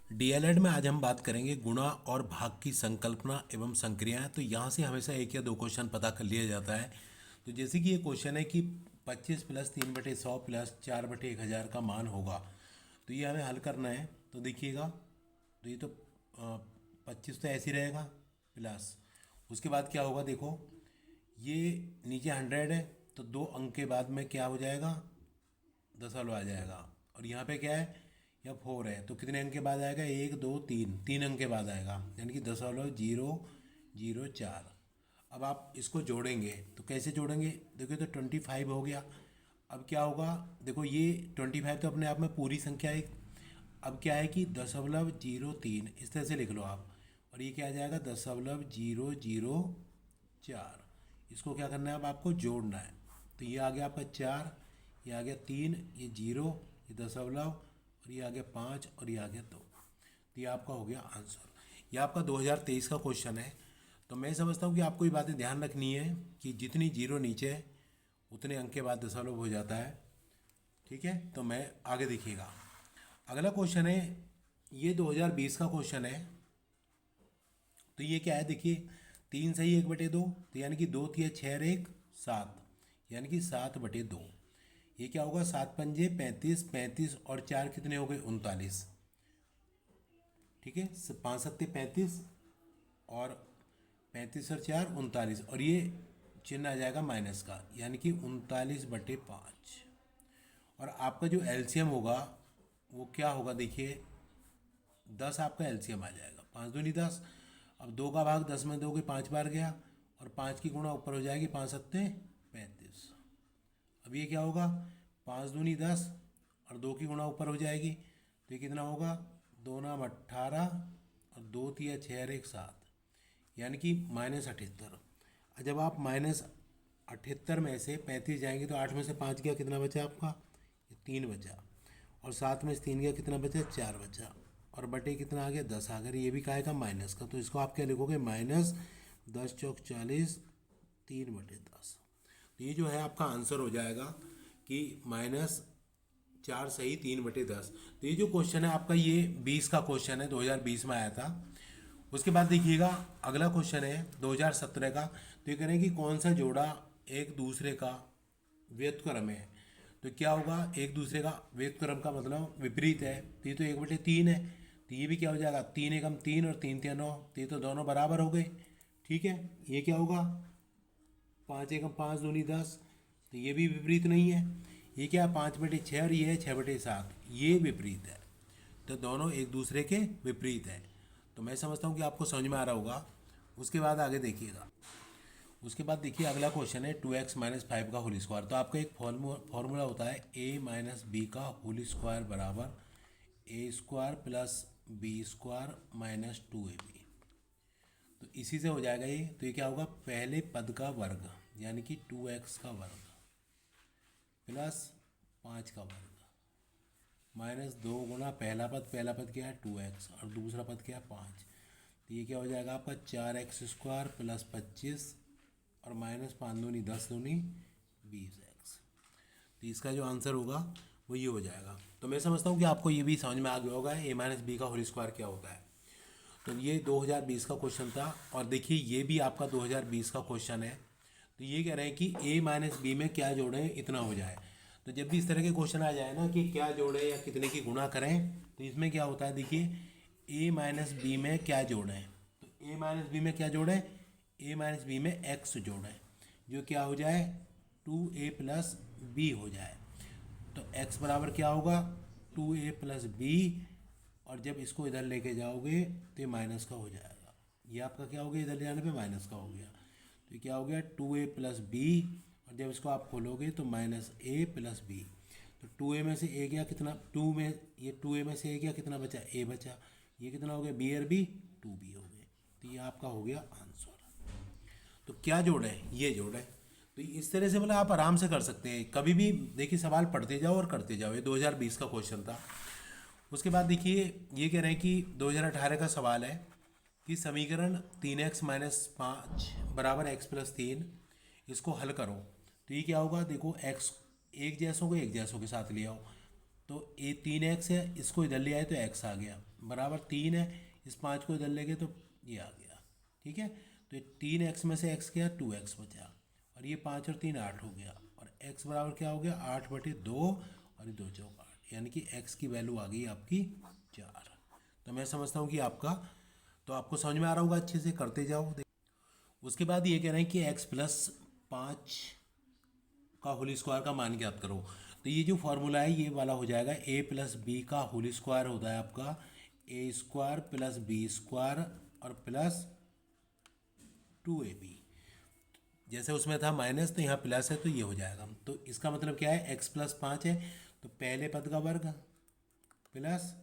DElEd में आज हम बात करेंगे गुणा और भाग की संकल्पना एवं संक्रियाएं। तो यहाँ से हमेशा एक या दो क्वेश्चन पता कर लिया जाता है। तो जैसे कि ये क्वेश्चन है कि 25 प्लस 3/100 प्लस 4/1000 का मान होगा। तो ये हमें हल करना है। तो देखिएगा, तो ये तो 25 तो ऐसे ही रहेगा प्लस, उसके बाद क्या होगा देखो, ये नीचे 100 है तो दो अंक के बाद में क्या हो जाएगा, दशमलव आ जाएगा। और यहाँ पे क्या है, या 4 है तो कितने अंक के बाद आएगा, 1 2 3 अंक के बाद आएगा, यानी कि 0.004। अब आप इसको जोड़ेंगे तो कैसे जोड़ेंगे, देखिए तो 25 हो गया। अब क्या होगा, देखो ये 25 तो अपने आप में पूरी संख्या है। अब क्या है कि 0.03 इस तरह से लिख लो आप, और ये क्या आ जाएगा, 0.004। इसको क्या करना है, अब आपको जोड़ना है। तो ये आ गया आपका 4, ये आ गया 3, ये 0, ये दशमलव, और ये आ गया 5, और ये आ गया 2। तो ये आपका हो गया आंसर। ये आपका 2023 का क्वेश्चन है। तो मैं समझता हूँ कि आपको ये बातें ध्यान रखनी है कि जितनी जीरो नीचे है उतने अंक के बाद दशमलव हो जाता है। ठीक है, तो मैं आगे देखिएगा। अगला क्वेश्चन है, ये 2020 का क्वेश्चन है। तो ये क्या है, देखिए 3 सही 1/2, तो यानी कि 2 3 6 1 7, यानी कि 7/2। ये क्या होगा, 7 पंजे 35, 35 और 4 कितने हो गए, 39। ठीक है, 5 7 35, और 35 और 4 39, और ये चिन्ह आ जाएगा माइनस का, यानी कि 39/5। और आपका जो एलसीएम होगा वो क्या होगा, देखिए 10 आपका एलसीएम आ जाएगा, 5 दूनी 10। अब 2 का भाग 10 में दोगे 5 बार गया, और 5 की गुणा ऊपर हो जाएगी, 5 7 35। अब ये क्या होगा, 5 दूनी 10, और 2 की गुणा ऊपर हो जाएगी, तो ये कितना होगा, 2 नाम 18, और 2 3 6 1 7, यानी कि -78। जब आप -78 में से 35 जाएंगे तो 8 में से 5 गया, कितना बचा आपका, ये 3 बचा, और 7 में से 3 गया, कितना बचा, 4 बचा, और बटे कितना आ गया, 10 आ गया। ये भी कहेगा माइनस का, तो इसको आप क्या लिखोगे, -10 चौक 40, 3/10। तो ये जो है आपका आंसर हो जाएगा कि -4 सही 3/10। तो ये जो क्वेश्चन है आपका, ये 20 का क्वेश्चन है, 2020 में आया था। उसके बाद देखिएगा, अगला क्वेश्चन है 2017 का। तो ये कह रहे हैं कि कौन सा जोड़ा एक दूसरे का व्युत्क्रम है। तो क्या होगा, एक दूसरे का व्युत्क्रम का मतलब विपरीत है। तो ये तो 1/3 है, तो ये भी क्या हो जाएगा, 3 एकम 3 और 3 3 9, तो ये तो दोनों बराबर हो गए। ठीक है, ये क्या होगा, 5 एकम 5 दूनी 10, तो ये भी विपरीत नहीं है। ये क्या है, 5/6, और ये है 6/7, ये विपरीत है। तो दोनों एक दूसरे के विपरीत है। तो मैं समझता हूँ कि आपको समझ में आ रहा होगा। उसके बाद आगे देखिएगा, उसके बाद देखिए अगला क्वेश्चन है 2x - 5 का होल स्क्वायर। तो आपका एक फॉर्मूला होता है a - b का होल स्क्वायर बराबर a² प्लस b² -2ab। तो इसी से हो जाएगा ये। तो ये क्या होगा, पहले पद का वर्ग, यानी कि 2x का वर्ग प्लस 5 का वर्ग -2 गुना पहला पद क्या है 2x, और दूसरा पद क्या है 5। तो ये क्या हो जाएगा आपका 4x² प्लस 25, और -5 दूनी 10 दूनी 20x। तो इसका जो आंसर होगा वो ये हो जाएगा। तो मैं समझता हूँ कि आपको ये भी समझ में आ गया होगा a - b का होल स्क्वायर क्या होता है। तो ये 2020 का क्वेश्चन था। और देखिए ये भी आपका 2020 का क्वेश्चन है। तो ये कह रहे हैं कि a - b में क्या जोड़ें इतना हो जाए। तो जब भी इस तरह के क्वेश्चन आ जाए ना कि क्या जोड़ें या कितने की गुणा करें, तो इसमें क्या होता है, देखिए a - b में क्या जोड़ें। तो a - b में क्या जोड़ें, a - b में x जोड़ें, जो क्या हो जाए 2a प्लस b हो जाए। तो x बराबर क्या होगा, 2a प्लस b, और जब इसको इधर लेके जाओगे तो ये माइनस का हो जाएगा। ये आपका क्या हो गया, इधर ले जाने पे माइनस का हो गया। तो ये क्या हो गया 2a प्लस b, और जब इसको आप खोलोगे तो -a प्लस b। तो 2a में से a गया कितना, 2a में से a गया कितना बचा, a बचा। ये कितना हो गया, b और b 2b हो गए। तो ये आपका हो गया आंसर। तो क्या जोड़े, ये जोड़े। तो इस तरह से मतलब आप आराम से कर सकते हैं, कभी भी देखिए सवाल पढ़ते जाओ और करते जाओ। ये 2020 का क्वेश्चन था। उसके बाद देखिए ये कह रहे हैं कि 2018 का सवाल है कि समीकरण 3x - 5 बराबर x+3, इसको हल करो। तो ये क्या होगा, देखो x एक जैसों को एक जैसों के साथ ले आओ। तो ये 3x है, इसको इधर ले आए तो x आ गया, बराबर 3 है, इस 5 को इधर ले गए तो ये आ गया। ठीक है, तो ये 3x में से x गया, 2x बचा, और ये 5 और 3 8 हो गया, और x बराबर क्या हो गया, 8/2, और ये 2 चौक 8, यानी कि x की वैल्यू आ गई आपकी 4। तो मैं समझता हूँ कि तो आपको समझ में आ रहा होगा, अच्छे से करते जाओ। उसके बाद ये कह रहे हैं कि x+5 का होल स्क्वायर का मान ज्ञात करो। तो ये जो फॉर्मूला है ये वाला हो जाएगा, a+b का होल स्क्वायर होता है आपका a² + b² और प्लस 2ab। जैसे उसमें था माइनस तो यहाँ प्लस है, तो ये हो जाएगा। तो इसका मतलब क्या है, x+5 है तो पहले पद का वर्ग प्लस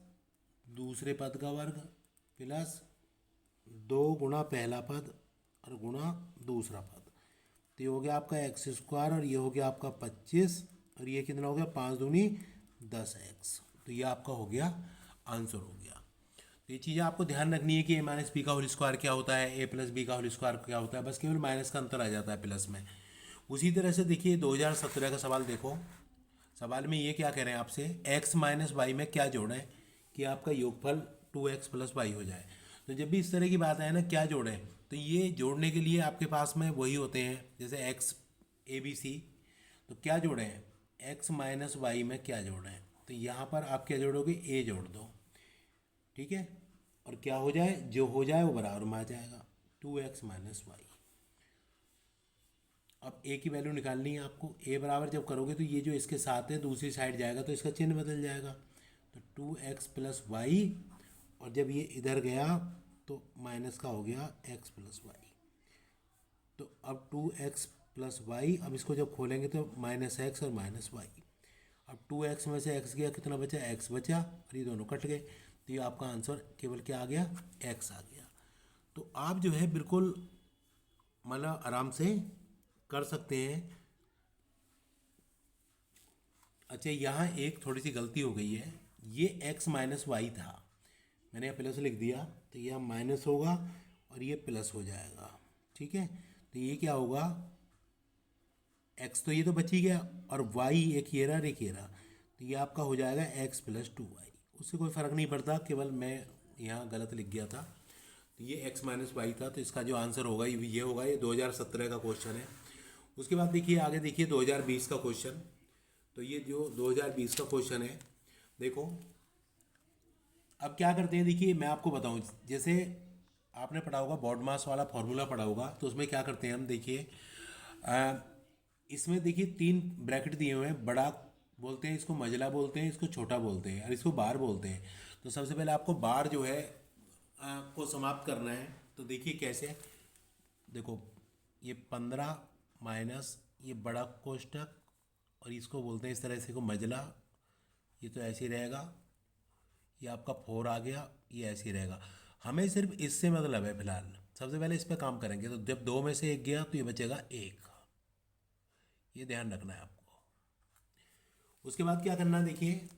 दूसरे पद का वर्ग प्लस 2 गुणा पहला पद और गुणा दूसरा पद। तो ये हो गया आपका x² और ये हो गया आपका 25, और ये कितना हो गया, 5 दूनी 10x। तो ये आपका हो गया आंसर हो गया। तो ये चीज़ें आपको ध्यान रखनी है कि a-b का होल स्क्वायर क्या होता है, a+b का होल स्क्वायर क्या होता है, बस केवल माइनस का अंतर आ जाता है प्लस में। उसी तरह से देखिए 2017 का सवाल देखो। सवाल में ये क्या कह रहे हैं आपसे, x - y में क्या जोड़ें कि आपका योगफल 2x + y हो जाए। तो जब भी इस तरह की बात आए ना, क्या जोड़ें, तो ये जोड़ने के लिए आपके पास में वही होते हैं, जैसे x ABC। तो क्या जोड़ें, x - y में क्या जोड़ें, तो यहाँ पर आप क्या जोड़ोगे, a जोड़ दो। ठीक है, और क्या हो जाए, जो हो जाए वो बराबर में आ जाएगा 2x - y। अब a की वैल्यू निकालनी है आपको। a बराबर जब करोगे तो ये जो इसके साथ है दूसरी साइड जाएगा तो इसका चिन्ह बदल जाएगा, तो 2x + y, और जब ये इधर गया तो माइनस का हो गया x + y। तो अब 2x + y, अब इसको जब खोलेंगे तो -x और -y। अब 2x में से x गया, कितना बचा, x बचा, और ये दोनों कट गए, तो ये आपका आंसर केवल क्या आ गया, x आ गया। तो आप जो है बिल्कुल मतलब आराम से कर सकते हैं। अच्छा, यहाँ एक थोड़ी सी गलती हो गई है, ये x - y था, मैंने यहाँ प्लस लिख दिया, तो यह माइनस होगा और ये प्लस हो जाएगा। ठीक है, तो ये क्या होगा, x तो ये तो बच ही गया, और y एक ये रहा और एक ये रहा, तो ये आपका हो जाएगा x + 2y। उससे कोई फ़र्क नहीं पड़ता, केवल मैं यहाँ गलत लिख गया था। तो ये x - y था, तो इसका जो आंसर होगा ये होगा, ये 2017 का क्वेश्चन है। उसके बाद देखिए आगे, देखिए 2020 का क्वेश्चन। तो ये जो 2020 का क्वेश्चन है, देखो अब क्या करते हैं, देखिए मैं आपको बताऊं, जैसे आपने पढ़ा होगा बॉड मास वाला फॉर्मूला पढ़ा होगा, तो उसमें क्या करते हैं हम, देखिए इसमें देखिए 3 ब्रैकेट दिए हुए हैं, बड़ा बोलते हैं इसको, मजला बोलते हैं इसको, छोटा बोलते हैं, और इसको बार बोलते हैं। तो सबसे पहले आपको बार जो है को समाप्त करना है। तो देखिए कैसे, देखो ये 15 माइनस ये बड़ा कोष्टक, और इसको बोलते हैं इस तरह से को मजला, ये तो ऐसे ही रहेगा, ये आपका 4 आ गया, ये ऐसे ही रहेगा। हमें सिर्फ इससे मतलब है फिलहाल, सबसे पहले इस पर काम करेंगे। तो जब 2 में से 1 गया तो ये बचेगा 1, ये ध्यान रखना है आपको। उसके बाद क्या करना है, देखिए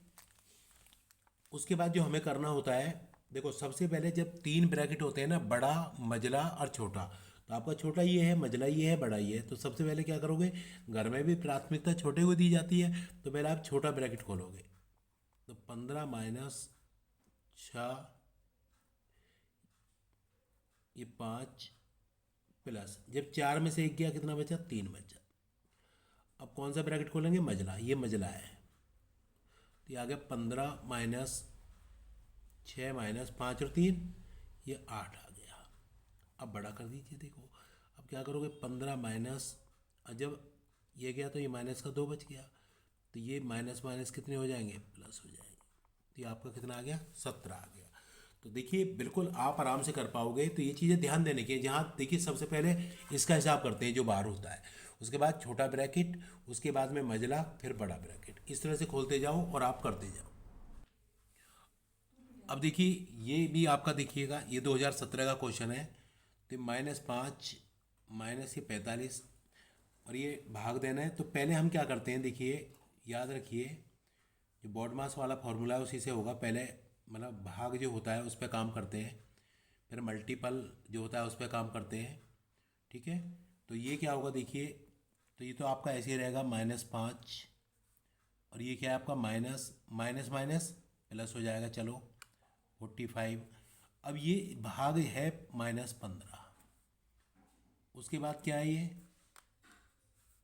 उसके बाद जो हमें करना होता है, देखो सबसे पहले जब 3 ब्रैकेट होते हैं ना, बड़ा मजला और छोटा, तो आपका छोटा ये है, मजला ये है, बड़ा ये है, तो सबसे पहले क्या करोगे, घर में भी प्राथमिकता छोटे को दी जाती है, तो पहले आप छोटा ब्रैकेट खोलोगे। तो 15 माइनस 6, ये 5 प्लस, जब 4 में से 1 गया कितना बचा, 3 बचा। अब कौन सा ब्रैकेट खोलेंगे, मजला, ये मजला है, तो ये आ गया 15 माइनस 6 माइनस 5 और 3, ये 8 आ गया। अब बड़ा कर दीजिए, देखो अब क्या करोगे, 15 माइनस, जब ये गया तो ये माइनस का 2 बच गया, तो ये माइनस माइनस कितने हो जाएंगे, प्लस हो जाएंगे। तो ये आपका कितना आ गया, 17 आ गया। तो देखिए बिल्कुल आप आराम से कर पाओगे। तो ये चीज़ें ध्यान देने की है, जहाँ देखिए सबसे पहले इसका हिसाब करते हैं जो बाहर होता है, उसके बाद छोटा ब्रैकेट, उसके बाद में मजला, फिर बड़ा ब्रैकेट, इस तरह से खोलते जाओ और आप करते जाओ। अब देखिए ये भी आपका देखिएगा, ये 2017 का क्वेश्चन है। तो -5 माइनस ये 45, और ये भाग देना है। तो पहले हम क्या करते हैं, देखिए याद रखिए, जो बॉड मास वाला फॉर्मूला है उसी से होगा। पहले मतलब भाग जो होता है उस पर काम करते हैं, फिर मल्टीपल जो होता है उस पर काम करते हैं। ठीक है, तो ये क्या होगा, देखिए तो ये तो आपका ऐसे ही रहेगा, -5 और ये क्या है आपका माइनस माइनस माइनस प्लस हो जाएगा, चलो 45। अब ये भाग है -15। उसके बाद क्या है ये,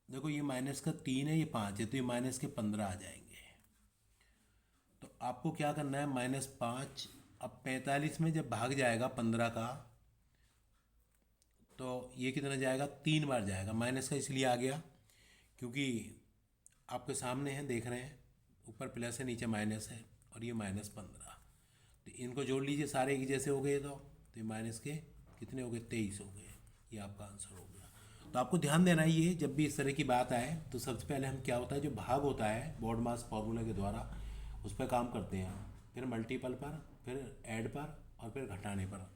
देखो ये माइनस का 3 है, ये 5 है, तो ये माइनस के 15 आ जाएंगे। तो आपको क्या करना है, -5। अब 45 में जब भाग जाएगा 15 का, तो ये कितना जाएगा, 3 बार जाएगा। माइनस का इसलिए आ गया क्योंकि आपके सामने है, देख रहे हैं, ऊपर प्लस है नीचे माइनस है, और ये -15। तो इनको जोड़ लीजिए, सारे एक जैसे हो गए। तो ये माइनस के कितने हो गए, 23 हो गए। ये आपका आंसर हो गया। तो आपको ध्यान देना ही है, जब भी इस तरह की बात आए तो सबसे पहले हम क्या होता है, जो भाग होता है बॉड मास फार्मूला के द्वारा उस पर काम करते हैं, फिर मल्टीपल पर, फिर ऐड पर, और फिर घटाने पर।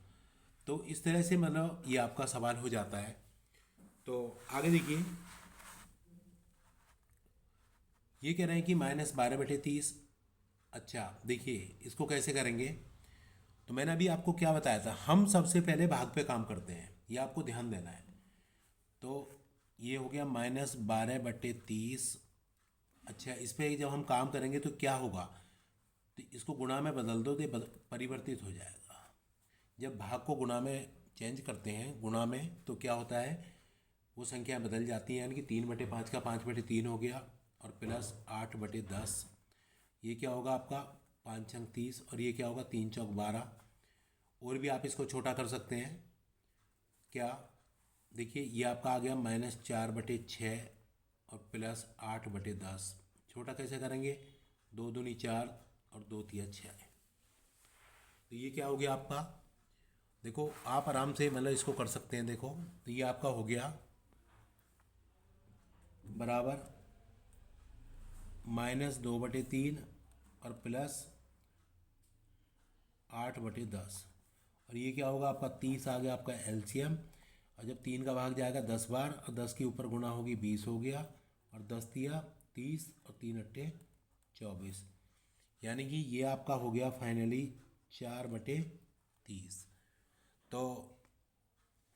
तो इस तरह से मतलब ये आपका सवाल हो जाता है। तो आगे देखिए, ये कह रहे हैं कि -12/30। अच्छा देखिए इसको कैसे करेंगे, तो मैंने अभी आपको क्या बताया था, हम सबसे पहले भाग पे काम करते हैं, ये आपको ध्यान देना है। तो ये हो गया -12/30। अच्छा इस पे जब हम काम करेंगे तो क्या होगा, तो इसको गुणा में बदल दो तो ये परिवर्तित हो जाएगा। जब भाग को गुणा में चेंज करते हैं, गुणा में, तो क्या होता है, वो संख्या बदल जाती है। यानी कि 3/5 का 5/3 हो गया, और प्लस 8/10। ये क्या होगा आपका, 5 छंग 30, और ये क्या होगा, 3 चौक 12। और भी आप इसको छोटा कर सकते हैं। क्या, देखिए ये आपका आ गया -4/6 और प्लस 8/10। छोटा कैसे करेंगे, 2 दूनी 4 और 2 तिया 6। तो ये क्या हो गया आपका, देखो आप आराम से मतलब इसको कर सकते हैं। देखो तो ये आपका हो गया बराबर -2/3 और प्लस 8/10। और ये क्या होगा आपका, 30 आ गया आपका एलसीएम। और जब 3 का भाग जाएगा 10 बार, और 10 के ऊपर गुणा होगी 20 हो गया, और 10 तिया 30 और 3 अट्ठे 24। यानी कि ये आपका हो गया फाइनली 4/30। तो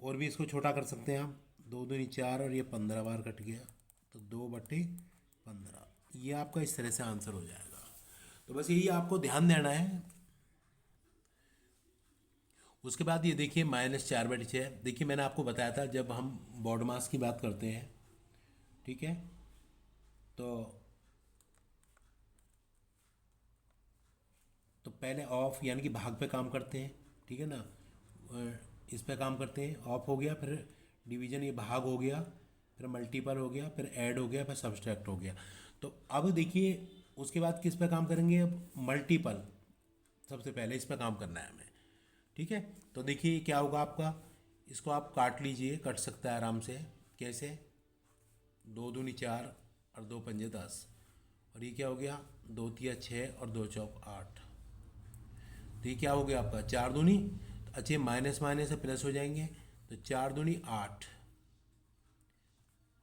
और भी इसको छोटा कर सकते हैं आप, 2 दूनी 4 और ये 15 बार कट गया, तो 2/15। ये आपका इस तरह से आंसर हो जाएगा। तो बस यही आपको ध्यान देना है। उसके बाद ये देखिए -4/6। देखिए मैंने आपको बताया था जब हम बॉड मास की बात करते हैं, ठीक है, तो पहले ऑफ यानी कि भाग पे काम करते हैं, ठीक है ना, इस पे काम करते हैं, ऑफ हो गया, फिर डिवीजन, ये भाग हो गया, फिर मल्टीपल हो गया, फिर ऐड हो गया, फिर सब्सट्रैक्ट हो गया। तो अब देखिए उसके बाद किस पे काम करेंगे, अब मल्टीपल। सबसे पहले इस पे काम करना है हमें, ठीक है। तो देखिए क्या होगा आपका, इसको आप काट लीजिए, कट सकता है आराम से। कैसे, 2 दूनी 4 और 2 पंजे 10। और ये क्या हो गया, 2 तिया 6 और 2 चौक 8। तो ये क्या हो गया आपका, 4 दूनी, अच्छे माइनस माइनस से प्लस हो जाएंगे, तो 4 दूनी 8,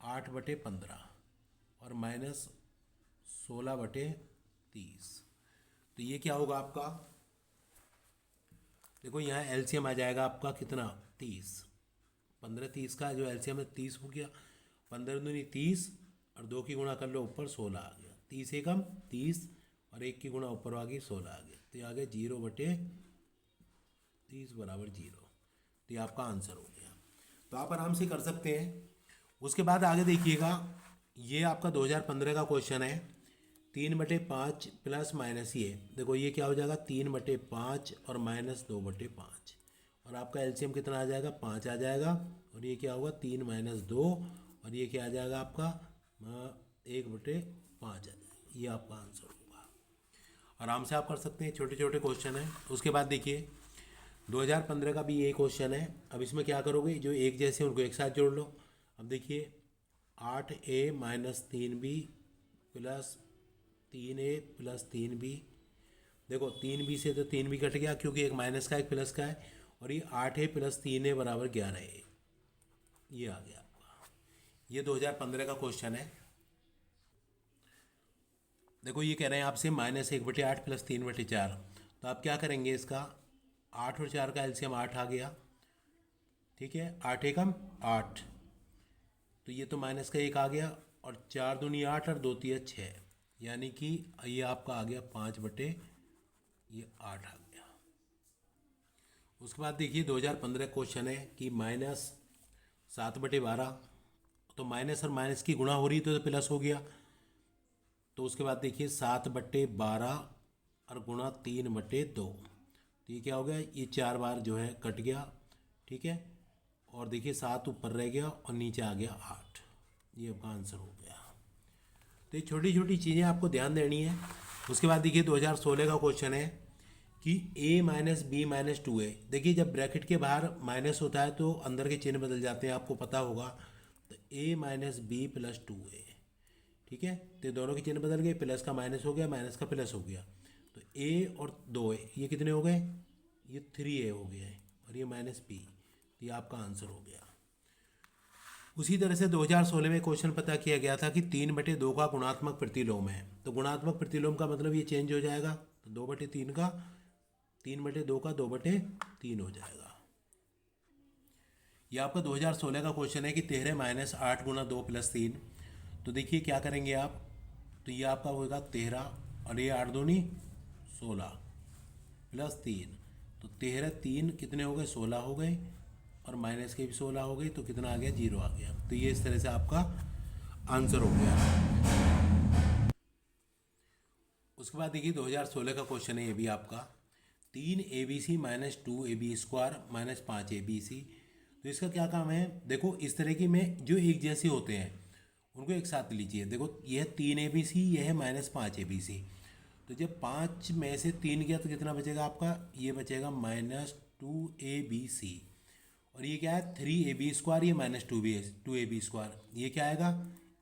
8/15, और -16/30। तो ये क्या होगा आपका, देखो यहाँ एलसीएम आ जाएगा आपका कितना, 30। 15 30 का जो एलसीएम है 30 हो गया। 15 दूनी 30, और 2 की गुणा कर लो ऊपर, 16 आ गया। 30 एकम 30, और 1 की गुणा ऊपर आ गई, 16 आ गया। तो ये आ गया 0/30 बराबर 0। तो ये आपका आंसर हो गया। तो आप आराम से कर सकते हैं। उसके बाद आगे देखिएगा, ये आपका 2015 का क्वेश्चन है। 3/5 प्लस माइनस, ये देखो ये क्या हो जाएगा, 3/5 और -2/5। और आपका एलसीएम कितना आ जाएगा, 5 आ जाएगा। और ये क्या होगा, 3 - 2, और ये क्या आ जाएगा आपका 1/5 आ जाएगा। ये आपका आंसर होगा। आराम से आप कर सकते हैं, छोटे छोटे क्वेश्चन हैं। उसके बाद देखिए 2015 का भी ये क्वेश्चन है। अब इसमें क्या करोगे, जो एक जैसे उनको एक साथ जोड़ लो। अब देखिए 8A - 3B plus 3A plus 3B। देखो 3B से तो 3B कट गया, क्योंकि एक माइनस का एक प्लस का है। और ये 8A प्लस 3A बराबर 11A। ये आ गया आपका, ये 2015 का क्वेश्चन है। देखो ये कह रहे हैं आपसे -1/8 प्लस 3/4। तो आप क्या करेंगे, इसका 8 और 4 का एलसीएम 8 आ गया, ठीक है, 8 एकम 8। तो ये तो माइनस का 1 आ गया, और 4 दूनी 8 और 2 तिया 6। यानी कि ये आपका आ गया 5/, ये 8 आ गया। उसके बाद देखिए 2015 क्वेश्चन है कि -7/12, तो माइनस और माइनस की गुणा हो रही तो प्लस हो गया। तो उसके बाद देखिए 7/12 और गुणा 3/2, तो ये क्या हो गया, ये 4 बार जो है कट गया, ठीक है। और देखिए 7 ऊपर रह गया और नीचे आ गया 8, ये आपका आंसर हो गया। तो ये छोटी छोटी चीज़ें आपको ध्यान देनी है। उसके बाद देखिए 2016 का क्वेश्चन है कि a-b-2a। देखिए जब ब्रैकेट के बाहर माइनस होता है तो अंदर के चिन्ह बदल जाते हैं, आपको पता होगा। तो a-b+2a, ठीक है। तो दोनों के चिन्ह बदल गए, प्लस का माइनस हो गया, माइनस का प्लस हो गया। तो a और 2a ये कितने हो गए, ये 3a हो गया है, और ये -b, तो ये आपका आंसर हो गया। उसी तरह से 2016 में क्वेश्चन पता किया गया था कि 3/2 का गुणात्मक प्रतिलोम है। तो गुणात्मक प्रतिलोम का मतलब ये चेंज हो जाएगा, तो 2/3 का 3/2 का 2/3 हो जाएगा। ये आपका 2016 का क्वेश्चन है कि 13-8 गुणा 2 + 3। तो देखिए क्या करेंगे आप, तो ये आपका होगा 13 और ये 8 दूनी 16 + 3, तो 13 3 कितने हो गए, 16 हो गए, और माइनस के भी 16 हो गए, तो कितना आ गया, 0 आ गया। तो ये इस तरह से आपका आंसर हो गया। उसके बाद देखिए 2016 का क्वेश्चन है ये भी आपका, 3abc - 2ab² - 5abc। तो इसका क्या काम है, देखो इस तरह की में जो एक जैसे होते हैं उनको एक साथ लीजिए। देखो यह 3abc, यह है -5abc। तो जब 5 में से 3 गया तो कितना बचेगा आपका, ये बचेगा -2abc। और ये क्या है, 3ab², ये -2ab², ये क्या आएगा,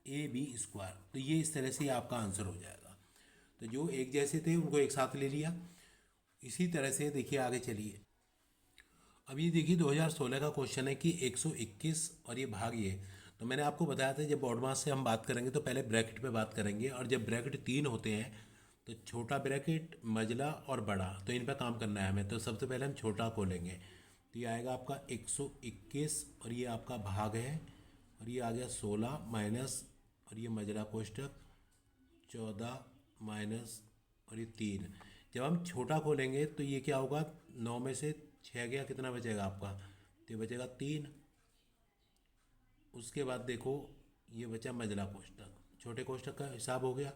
ab²। तो ये इस तरह से आपका आंसर हो जाएगा। तो जो एक जैसे थे उनको एक साथ ले लिया। इसी तरह से देखिए आगे चलिए। अब ये देखिए 2016 का क्वेश्चन है कि 121 और ये भाग ये। तो मैंने आपको बताया था जब बॉड मास से हम बात करेंगे तो पहले ब्रैकेट पे बात करेंगे, और जब ब्रैकेट 3 होते हैं तो छोटा ब्रैकेट, मझला और बड़ा, तो इन पर काम करना है हमें। तो सबसे पहले हम छोटा खोलेंगे, तो ये आएगा आपका 121 और ये आपका भाग है, और ये आ गया 16 माइनस, और ये मझला कोष्टक 14 माइनस, और ये 3। जब हम छोटा खोलेंगे तो ये क्या होगा, 9 में से 6 गया, कितना बचेगा आपका, तो ये बचेगा 3। उसके बाद देखो ये बचा मझला कोष्टक, छोटे कोष्टक का हिसाब हो गया।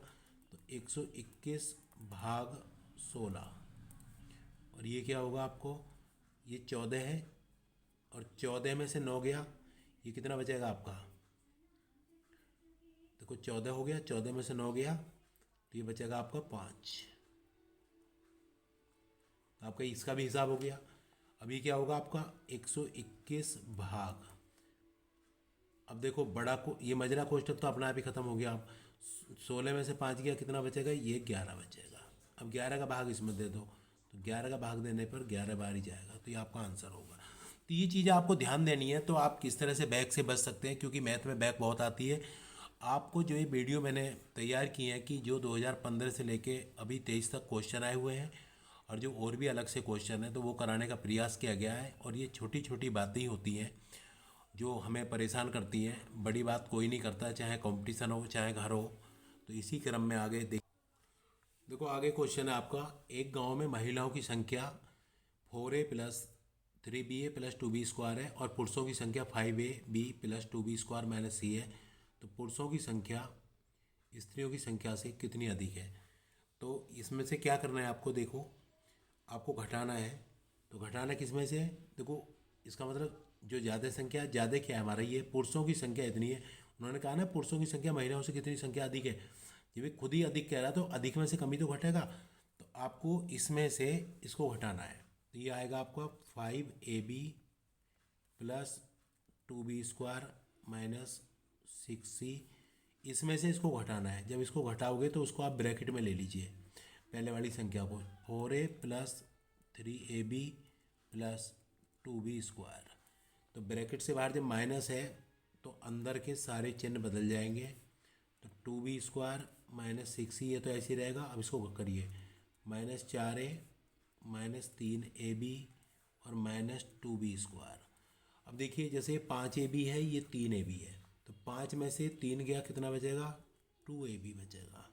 तो 121 भाग 16, और ये क्या होगा आपको, ये 14 है, और 14 में से 9 गया, ये कितना बचेगा आपका, देखो 14 हो गया, 14 में से 9 गया, तो ये बचेगा आपका 5। तो आपका इसका भी हिसाब हो गया। अभी क्या होगा आपका 121 भाग, अब देखो बड़ा को, ये मजरा कोष्टक तो अपना आप ही खत्म हो गया। अब 16 में से 5 गया, कितना बचेगा, ये 11 बचेगा। अब 11 का भाग इसमें दे दो, तो 11 का भाग देने पर 11 बार ही जाएगा, तो ये आपका आंसर होगा। तो ये चीज़ें आपको ध्यान देनी है। तो आप किस तरह से बैक से बच सकते हैं, क्योंकि मैथ में बैक बहुत आती है। आपको जो ये वीडियो मैंने तैयार की है कि जो 2015 से लेके अभी 23 तक क्वेश्चन आए हुए हैं, और जो और भी अलग से क्वेश्चन है तो वो कराने का प्रयास किया गया है। और ये छोटी छोटी बातें ही होती हैं जो हमें परेशान करती हैं, बड़ी बात कोई नहीं करता, चाहे कंपटीशन हो चाहे घर हो। तो इसी क्रम में आगे देखो आगे क्वेश्चन है आपका, एक गांव में महिलाओं की संख्या 4a+3ba+2b² है, और पुरुषों की संख्या 5ab+2b² - c है। तो पुरुषों की संख्या स्त्रियों की संख्या से कितनी अधिक है। तो इसमें से क्या करना है आपको, देखो आपको घटाना है। तो घटाना किस में से है, देखो इसका मतलब जो ज़्यादा संख्या, ज़्यादा क्या है हमारा, ये पुरुषों की संख्या इतनी है। उन्होंने कहा ना पुरुषों की संख्या महिलाओं से कितनी संख्या अधिक है, ये भी खुद ही अधिक कह रहा, तो अधिक में से कमी तो घटेगा। तो आपको इसमें से इसको घटाना है। तो ये आएगा आपका 5ab+2b² - 6c। इसमें से इसको घटाना है। जब इसको घटाओगे तो उसको आप ब्रैकेट में ले लीजिए, पहले वाली संख्या को, 4a+3ab+2b²। तो ब्रैकेट से बाहर जब माइनस है तो अंदर के सारे चिन्ह बदल जाएंगे। तो 2b² - 6c, ये तो ऐसे ही रहेगा। अब इसको करिए, -4a -3ab और -2b²। अब देखिए जैसे 5ab है, ये 3ab है, तो 5 में से 3 गया, कितना बचेगा, 2ab बचेगा।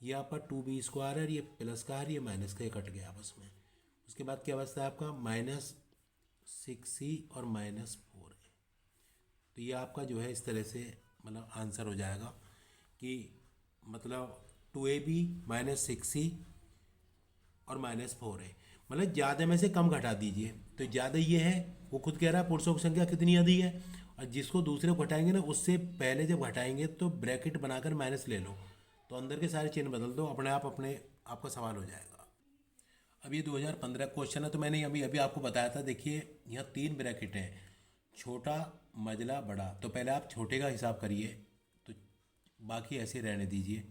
ये आपका 2b² है, ये प्लस का है, ये माइनस का, ये कट गया आपस में। उसके बाद क्या बचता है आपका -6c और -4a। तो ये आपका जो है इस तरह से मतलब आंसर हो जाएगा कि मतलब 2ab -6c और -4a। मतलब ज़्यादा में से कम घटा दीजिए। तो ज़्यादा ये है, वो खुद कह रहा है पुरुषों की संख्या कितनी अधिक है, और जिसको दूसरे को घटाएंगे ना उससे पहले जब घटाएंगे तो ब्रैकेट बनाकर माइनस ले लो, तो अंदर के सारे चिन्ह बदल दो, अपने आपका सवाल हो जाएगा। अब ये 2015 क्वेश्चन है, तो मैंने अभी अभी आपको बताया था। देखिए यहाँ 3 ब्रैकेट हैं, छोटा, मझला, बड़ा। तो पहले आप छोटे का हिसाब करिए, तो बाकी ऐसे रहने दीजिए।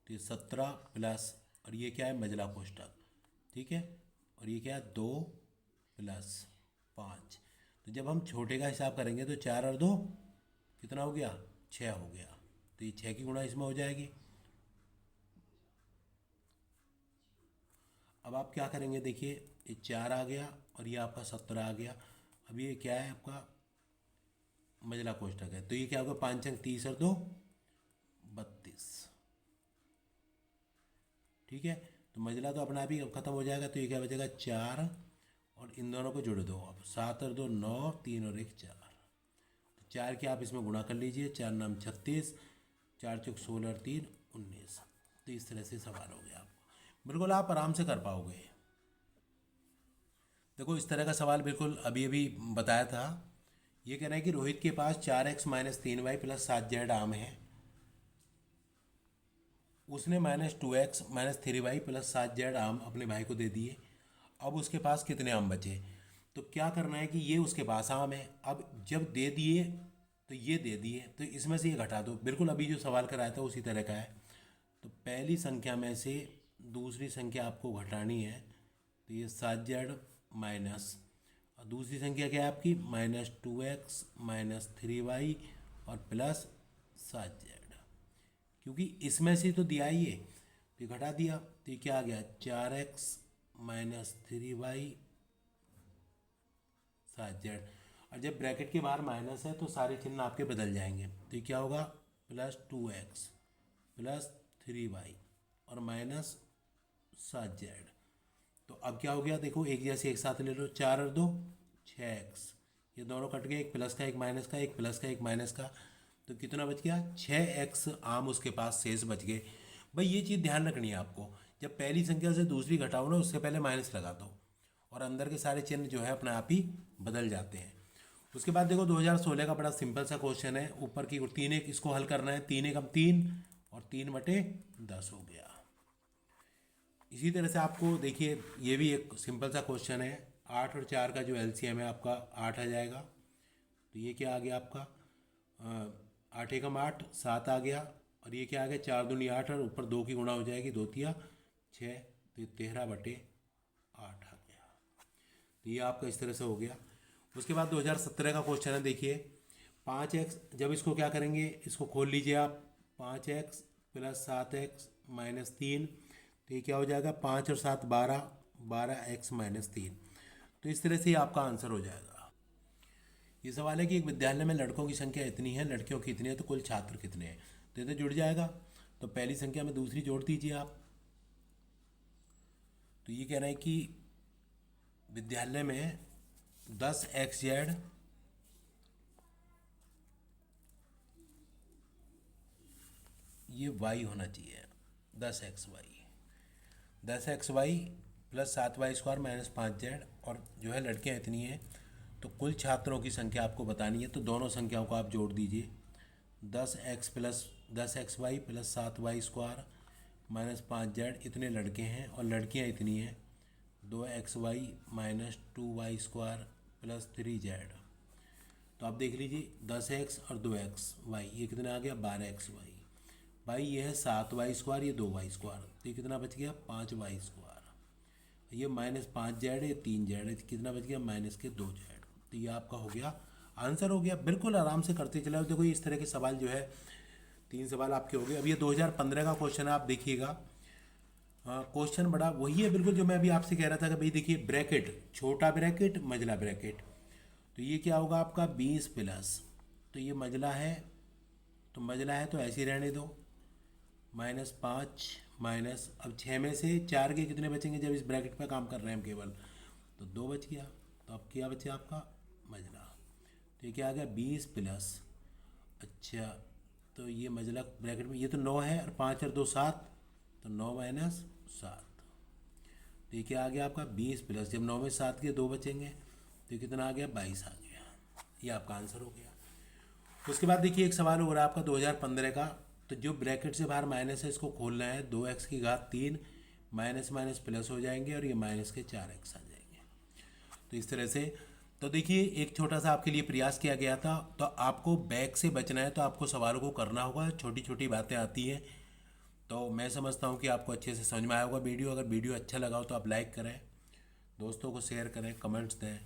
तो ये 17 प्लस, और ये क्या है मझला कोष्ठक, ठीक है, और ये क्या है 2 प्लस 5। तो जब हम छोटे का हिसाब करेंगे तो 4 और 2 कितना हो गया, 6 हो गया। तो ये 6 की गुणा इसमें हो जाएगी। अब आप क्या करेंगे, देखिए ये 4 आ गया और ये आपका 17 आ गया। अब ये क्या है आपका मझला कोष्ठक है, तो ये क्या होगा 5 अंक 30 और 2 32, ठीक है। तो मझला तो अपना आप ही खत्म हो जाएगा। तो ये क्या बचेगा 4, और इन दोनों को जोड़ दो अब, 7 और 2 9, 3 और 1 4। तो 4 के आप इसमें गुणा कर लीजिए, 4 नाम 36, 4 चौक 16 और 3 19। तो इस तरह से सवाल हो गया आपको, बिल्कुल आप आराम से कर पाओगे। देखो इस तरह का सवाल बिल्कुल अभी अभी बताया था। ये कह रहा है कि रोहित के पास 4x - 3y + 7z आम है। उसने -2x - 3y + 7z आम अपने भाई को दे दिए। अब उसके पास कितने आम बचे। तो क्या करना है कि ये उसके पास आम है, अब जब दे दिए तो ये दे दिए, तो इसमें से ये घटा दो। बिल्कुल अभी जो सवाल कराया था उसी तरह का है। तो पहली संख्या में से दूसरी संख्या आपको घटानी है। तो ये 7z माइनस, और दूसरी संख्या क्या है आपकी -2x - 3y और प्लस 7z, क्योंकि इसमें से तो दिया ही है तो ये घटा दिया। तो ये क्या आ गया 4x - 3y 7z। और जब ब्रैकेट के बाहर माइनस है तो सारे चिन्ह आपके बदल जाएंगे। तो ये क्या होगा +2x + 3y और -7z। तो अब क्या हो गया, देखो एक जैसे एक साथ ले लो, 4 और 2 6x, ये दोनों कट गए, एक प्लस का एक माइनस का, एक प्लस का एक माइनस का। तो कितना बच गया 6x आम उसके पास शेष बच गए। भाई ये चीज़ ध्यान रखनी है आपको, जब पहली संख्या से दूसरी घटाओ ना उससे पहले माइनस लगा दो, और अंदर के सारे चिन्ह जो है अपने आप ही बदल जाते हैं। उसके बाद देखो 2016 का बड़ा सिंपल सा क्वेश्चन है। ऊपर की 3 एक इसको हल करना है, 3 एकम 3 और 3/10 हो गया। इसी तरह से आपको देखिए ये भी एक सिंपल सा क्वेश्चन है। 8 और 4 का जो एलसीएम है आपका 8 आ जाएगा। तो ये क्या आ गया आपका 8 एकम 8 7 आ गया, और ये क्या आ गया 4 दूनी 8 और ऊपर 2 की गुणा हो जाएगी, 2 तिया 6, तो ये 13/8 आ गया। तो ये आपका इस तरह से हो गया। उसके बाद 2017 का क्वेश्चन है, देखिए 5x, जब इसको क्या करेंगे इसको खोल लीजिए आप, 5x + 7x - 3। तो ये क्या हो जाएगा 5 और 7 12, 12x - 3। तो इस तरह से ही आपका आंसर हो जाएगा। ये सवाल है कि एक विद्यालय में लड़कों की संख्या इतनी है, लड़कियों की इतनी है, तो कुल छात्र कितने हैं। तो ये तो जुड़ जाएगा। तो पहली संख्या में दूसरी जोड़ दीजिए आप। तो ये कह रहे हैं कि विद्यालय में 10xz ये y होना चाहिए, 10xy + 7y² - 5z, और जो है लड़कियां इतनी हैं। तो कुल छात्रों की संख्या आपको बतानी है, तो दोनों संख्याओं को आप जोड़ दीजिए। 10xy + 7y² - 5z, इतने लड़के हैं और लड़कियां इतनी हैं 2xy - 2y² + 3z। तो आप देख लीजिए 10x और 2xy ये कितना आ गया 12xy। भाई ये है 7y², ये 2y², तो ये कितना बच गया 5y²। ये -5z, ये 3z है, कितना बच गया -2z। तो ये आपका हो गया आंसर हो गया। बिल्कुल आराम से करते चलाओ। देखो इस तरह के सवाल जो है 3 सवाल आपके हो गए। अब ये 2015 का क्वेश्चन है, आप देखिएगा। क्वेश्चन बड़ा वही है बिल्कुल जो मैं अभी आपसे कह रहा था कि भाई देखिए ब्रैकेट, छोटा ब्रैकेट मझला ब्रैकेट। तो ये क्या होगा आपका 20 प्लस, तो ये मझला है, तो मझला है तो ऐसे ही रहने दो, -5 माइनस, अब 6 में से 4 के कितने बचेंगे जब इस ब्रैकेट पे काम कर रहे हैं हम केवल, तो 2 बच गया। तो अब क्या बचा आपका मजला, तो ये क्या आ गया 20 प्लस, अच्छा तो ये मजला ब्रैकेट में ये तो 9 है और 5 और 2 7, तो 9 माइनस 7, तो ये क्या आ गया आपका 20 प्लस, जब 9 में 7 के 2 बचेंगे तो ये कितना आ गया 22 आ गया। ये आपका आंसर हो गया। उसके बाद देखिए एक सवाल हो रहा है आपका 2015 का, तो जो ब्रैकेट से बाहर माइनस है इसको खोलना है, 2x की घात 3 माइनस माइनस प्लस हो जाएंगे और ये माइनस के 4x आ जाएंगे। तो इस तरह से, तो देखिए एक छोटा सा आपके लिए प्रयास किया गया था, तो आपको बैक से बचना है तो आपको सवालों को करना होगा, छोटी छोटी बातें आती हैं। तो मैं समझता हूँ कि आपको अच्छे से समझ में आया होगा वीडियो। अगर वीडियो अच्छा लगा हो तो आप लाइक करें, दोस्तों को शेयर करें, कमेंट्स दें,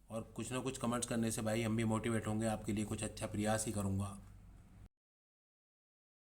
और कुछ ना कुछ कमेंट्स करने से भाई हम भी मोटिवेट होंगे, आपके लिए कुछ अच्छा प्रयास ही करूँगा।